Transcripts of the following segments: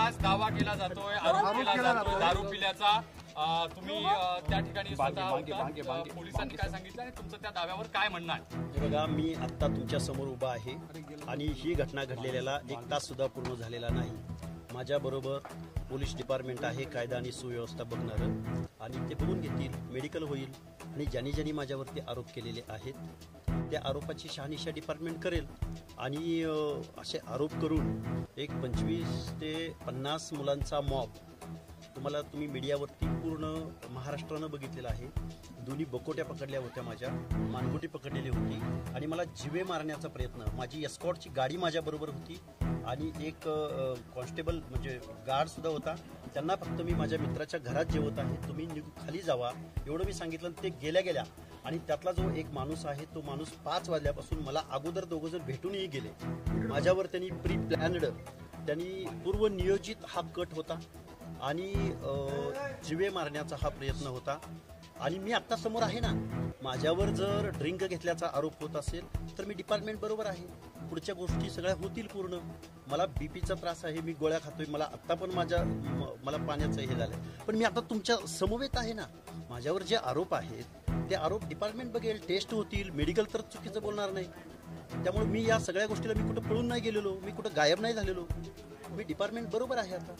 आज दावा केला जातोय, आरोप केला जातोय दारू पिल्याचा, तुम्ही त्या ठिकाणी स्वतः होता, पोलिसांनी काय सांगितलं आणि तुमचं त्या दाव्यावर काय म्हणणं आहे? बघा, मी आत्ता तुमच्या समोर उभा आहे आणि ही घटना घडलेल्याला 1 तास सुद्धा पूर्ण झालेला नाही. माझ्याबरोबर पोलीस डिपार्टमेंट आहे, कायदा आणि सुव्यवस्था बघणारं, आणि ते बघून घेतील, मेडिकल होईल आणि ज्यांनी माझ्यावरती आरोप केलेले आहेत त्या आरोपाची शहानिशा डिपार्टमेंट करेल. आणि असे आरोप करून एक 25 ते 50 मुलांचा मॉब तुम्ही मीडियावरती पूर्ण महाराष्ट्रानं बघितलेलं आहे. दोन्ही बकोट्या पकडल्या होत्या, माझ्या मानगुटी पकडलेली होती आणि मला जीवे मारण्याचा प्रयत्न. माझी एस्कॉर्टची गाडी माझ्याबरोबर होती आणि एक कॉन्स्टेबल म्हणजे गार्ड सुद्धा होता. त्यांना फक्त मी माझ्या मित्राच्या घरात जेवत आहे, तुम्ही खाली जावा एवढं मी सांगितलं. ते गेल्या आणि त्यातला जो एक माणूस आहे तो माणूस 5 वाजल्यापासून मला अगोदर 2 जण भेटूनही गेले. माझ्यावर त्यांनी प्री प्लॅन्ड, त्यांनी पूर्वनियोजित हा कट होता आणि जीवे मारण्याचा हा प्रयत्न होता. आणि मी आत्ता समोर आहे ना, माझ्यावर जर ड्रिंक घेतल्याचा आरोप होत असेल तर मी डिपार्टमेंट बरोबर आहे, पुढच्या गोष्टी सगळ्या होतील पूर्ण. मला बीपीचा त्रास आहे, मी गोळ्या खातोय, मला आत्ता पण मला पाण्याचं हे झालंय, पण मी आता तुमच्या समवेत आहे ना. माझ्यावर जे आरोप आहेत ते आरोप डिपार्टमेंट बघेल, टेस्ट होतील, मेडिकल तर चुकीचं बोलणार नाही. त्यामुळे मी या सगळ्या गोष्टीला मी कुठं पळून नाही गेलेलो, मी कुठं गायब नाही झालेलो, मी डिपार्टमेंट बरोबर आहे. आता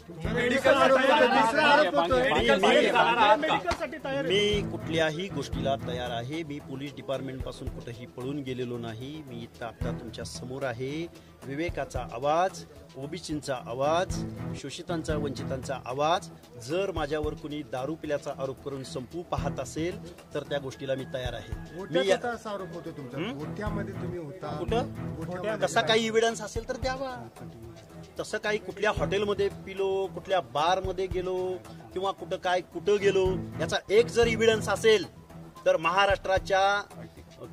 मी कुठल्याही गोष्टीला तयार आहे. मी पोलीस डिपार्टमेंट पासून कुठेही पळून गेलेलो नाही. मी इथं आता तुमच्या समोर आहे. विवेकाचा आवाज, ओबीसींचा आवाज, शोषितांचा, वंचितांचा आवाज. जर माझ्यावर कुणी दारू पिल्याचा आरोप करून संपवू पाहत असेल तर त्या गोष्टीला मी तयार आहे. आरोप होतो तुमचा, गोठ्यामध्ये तुम्ही होता कुठं, कसा काही एव्हिडन्स असेल तर द्यावा. तसं काही कुठल्या हॉटेलमध्ये पिलो, कुठल्या बारमध्ये गेलो किंवा कुठं गेलो याचा एक जर एव्हिडन्स असेल तर महाराष्ट्राच्या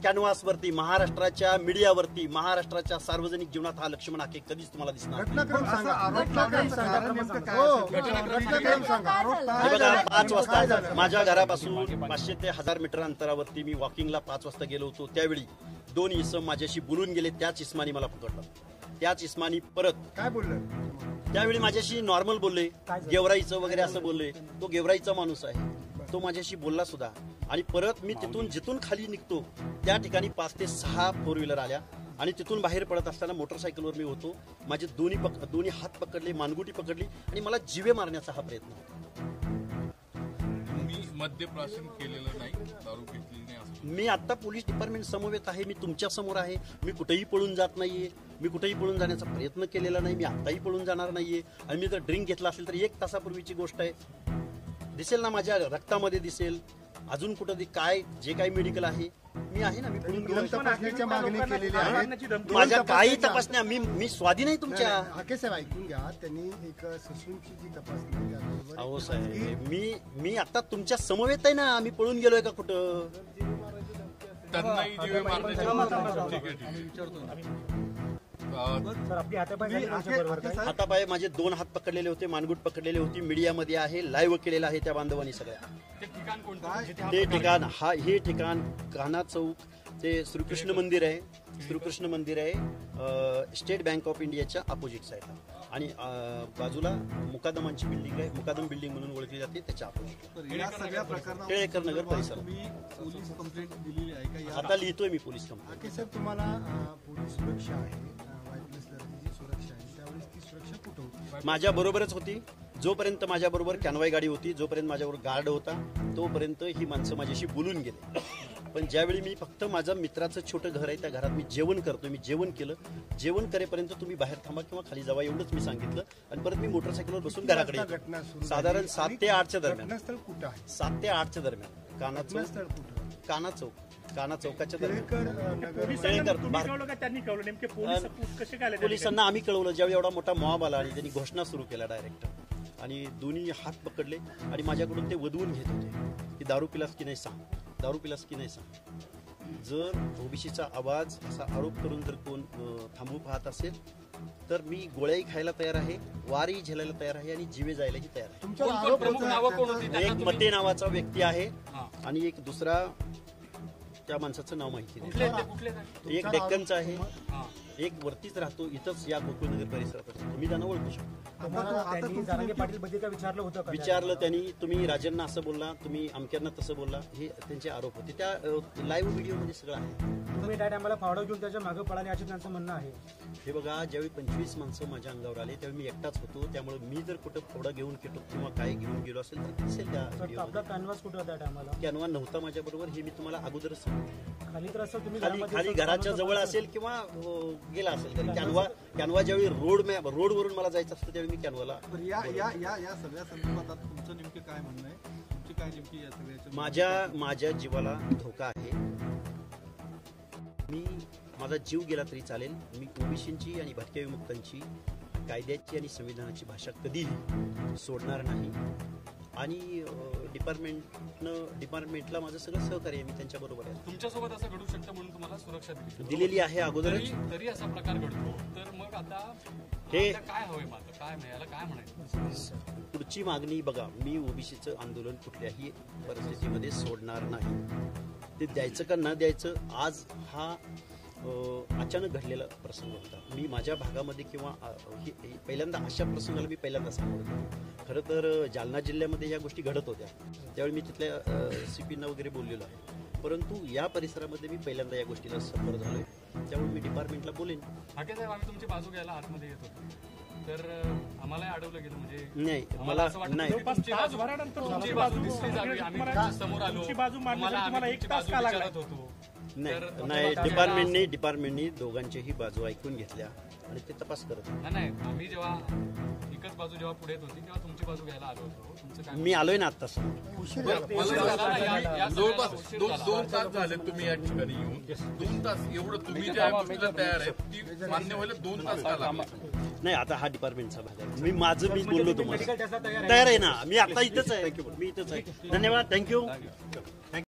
कॅनव्हासवरती, महाराष्ट्राच्या मीडियावरती, महाराष्ट्राच्या सार्वजनिक जीवनात हा लक्ष्मण हाके कधीच तुम्हाला दिसणार नाही. बघा, 5 वाजता माझ्या घरापासून 500 ते 1000 मीटर अंतरावरती मी वॉकिंगला 5 वाजता गेलो होतो. त्यावेळी 2 इसम माझ्याशी बोलून गेले. त्याच इस्मानी मला पकडलं, त्याच इस्मानी परत काय बोललं. त्यावेळी माझ्याशी नॉर्मल बोलले, गेवराईचं वगैरे असं बोलले. तो गेवराईचा माणूस आहे, तो माझ्याशी बोलला सुद्धा. आणि परत मी जिथून खाली निघतो त्या ठिकाणी 5 ते 6 4 व्हीलर आल्या आणि तिथून बाहेर पडत असताना मोटरसायकलवर मी होतो. माझे दोन्ही हात पकडले, मानगुटी पकडली आणि मला जीवे मारण्याचा हा प्रयत्न होता. मद्यप्राशन केलेलं नाही, दारू घेतलेली नाही असं मी आता पोलीस डिपार्टमेंट समवेत आहे. मी तुमच्या समोर आहे. मी कुठेही पळून जात नाहीये, मी कुठेही पळून जाण्याचा प्रयत्न केलेला नाही. मी आत्ताही पळून जाणार नाहीये. आणि मी जर ड्रिंक घेतला असेल तर 1 तासापूर्वीची गोष्ट आहे, दिसेल ना, माझ्या रक्तामध्ये दिसेल. अजून कुठं काय जे काही मेडिकल आहे मी आहे ना, मी तपासण्याची मागणी केलेली आहे. माझ्या काही तपासण्या मी स्वाधीन आहे तुमच्या. हाके साहेब ऐकून घ्या, त्यांनी एक ससूनची जी तपासणी. अहो साहेब, मी आता तुमच्या समवेत आहे ना, मी पळून गेलोय का कुठं? त्यांनाही जीवे मारण्याची हातापाय माझे 2 हात पकडलेले होते, मानगुट पकडलेले होती. मीडियामध्ये आहे, लाईव्ह केलेलं आहे त्या बांधवांनी सगळ्या. ते ठिकाण हे ठिकाण कान्हा चौक, ते श्रीकृष्ण मंदिर आहे. श्रीकृष्ण मंदिर आहे स्टेट बँक ऑफ इंडियाच्या अपोजिट साईडला. आणि बाजूला मुकादमांची बिल्डिंग आहे, मुकादम बिल्डिंग म्हणून ओळखली जाते, त्याच्या अपोजिट टिळेकर नगर परिसर. आता लिहितोय मी पोलीस कंप्लेंट. साहेब, तुम्हाला पोलीस सुरक्षा आहे, सुरक्षा आहे, त्यावेळेस ती सुरक्षा कुठं होती? माझ्या बरोबरच होती. जोपर्यंत माझ्या बरोबर कॅनवाई गाडी होती, जोपर्यंत माझ्याबरोबर गार्ड होता, तोपर्यंत ही माणसं माझ्याशी बोलून गेले. पण ज्यावेळी मी फक्त माझं मित्राचं छोटं घर आहे, त्या घरात मी जेवण करतोय, मी जेवण केलं. जेवण करेपर्यंत तुम्ही बाहेर थांबा किंवा खाली जावा एवढंच मी सांगितलं. आणि परत मी मोटरसायकलवर बसून घराकडे येतो. साधारण 7 ते 8च्या दरम्यान. 7 ते 8च्या दरम्यान कान्हा चौकाच्या दरम्यान. पोलिसांना आम्ही कळवलं ज्यावेळी एवढा मोठा मॉब आला आणि त्यांनी घोषणा सुरू केला डायरेक्ट. आणि दोन्ही हात पकडले आणि माझ्याकडून ते वधवून घेत होते की दारू पिलास की नाही सांग, दारू पिलास की नाही सांग. जर ओबीसीचा आवाज असा आरोप करून जर कोण थांबवू पाहत असेल तर मी गोळ्याही खायला तयार आहे, वारही झेलायला तयार आहे आणि जीवे जायलाही तयार आहे. एक मते नावाचा व्यक्ती आहे आणि एक दुसरा, त्या माणसाचं नाव माहिती नाही. एक डेक्कनचा आहे, एक वरतीच राहतो, इथंच या गोकुळनगर परिसरात असतो. तुम्ही त्यांना ओळखू शकता. त्यांनी जारंगे पाटील बद्दल काय विचारलं होतं का? विचारलं त्यांनी, तुम्ही राजांना असं बोलला, तुम्ही अमक्यांना तसं बोलला, हे त्यांचे आरोप होते. त्या लाईव्ह व्हिडिओमध्ये सगळं आहे. तुम्ही त्या टायमाला फावडा घेऊन त्याच्या मागे पळाले असे त्यांचं म्हणणं आहे. हे बघा, ज्यावेळी 25 माणसं माझ्या अंगावर आले त्यावेळी मी एकटाच होतो. त्यामुळे मी जर कुठं फावडा घेऊन गेलो किंवा काय घेऊन गेलो असेल तर दिसेल त्या तर आपला कॅनव्हास कुठे होता त्या टायमाला? कॅनवा नव्हता माझ्याबरोबर, हे मी तुम्हाला अगोदरच सांगितलं. खाली तर असं तुम्ही खाली घराच्या जवळ असेल किंवा गेला असेल तरी कॅनवा ज्यावेळी रोडवरून मला जायचं असतं त्यावेळी मी कॅनवाला. या सगळ्या संदर्भात तुमचं नेमकं काय म्हणणं आहे? तुमची काय नेमकी या सगळ्याच्या माझ्या जीवाला धोका आहे. माझा जीव गेला तरी चालेल. मी ओबीसींची आणि भटक्या विमुक्तांची, कायद्याची आणि संविधानाची भाषा कधीही सोडणार नाही. आणि डिपार्टमेंटला माझं सगळं सहकार्य आहे, मी त्यांच्या बरोबर आहे. तुमच्यासोबत असं घडू शकतं म्हणून तुम्हाला सुरक्षा दिलेली आहे अगोदर. तरी असा प्रकार घडतो तर मग आता हे काय हवंय? माझं काय याला काय म्हणायचं? पुढची मागणी बघा, मी ओबीसीचं आंदोलन कुठल्याही परिस्थितीमध्ये सोडणार नाही. ते द्यायचं का न द्यायचं, आज हा अचानक घडलेला प्रसंग होता. मी माझ्या भागामध्ये किंवा पहिल्यांदा अशा प्रसंगाला मी पहिल्यांदा सामोरं गेलो. खरं तर जालना जिल्ह्यामध्ये ह्या गोष्टी घडत होत्या, त्यावेळी मी तिथल्या CPना वगैरे बोललेलो आहे. परंतु या परिसरामध्ये मी पहिल्यांदा या गोष्टीला सफर झालोय. त्यामुळे मी डिपार्टमेंटला बोलेन. हाके साहेब, आम्ही तुमची बाजू घ्यायला आतमध्ये येत होतो तर आम्हालाही अडवलं गेलं. म्हणजे नाही, मला नाही. तुमची बाजू दिसली जावी. आम्ही समोर आलो, तुम्हाला एक तास विचारत होतो. नाही, डिपार्टमेंटनी दोघांच्याही बाजू ऐकून घेतल्या आणि ते तपास करत होते. नाही, आम्ही जेव्हा एकच बाजू जेव्हा पुढे येत होती तेव्हा तुमची बाजू घ्यायला आलो होतो. तुमचं काय? मी आलोय ना आता. जवळपास दोन तास झाले तुम्ही या ठिकाणी येऊन. 2 तास एवढं तुम्ही ज्या गोष्टीला तयार आहे ती मान्य व्हायला 2 तास का लागले? नाही, आता हा डिपार्टमेंटचा भाग आहे. मी बोललो तुम्हाला तयार आहे ना. मी आता इथंच आहे. मी इथंच आहे. धन्यवाद. थँक्यू.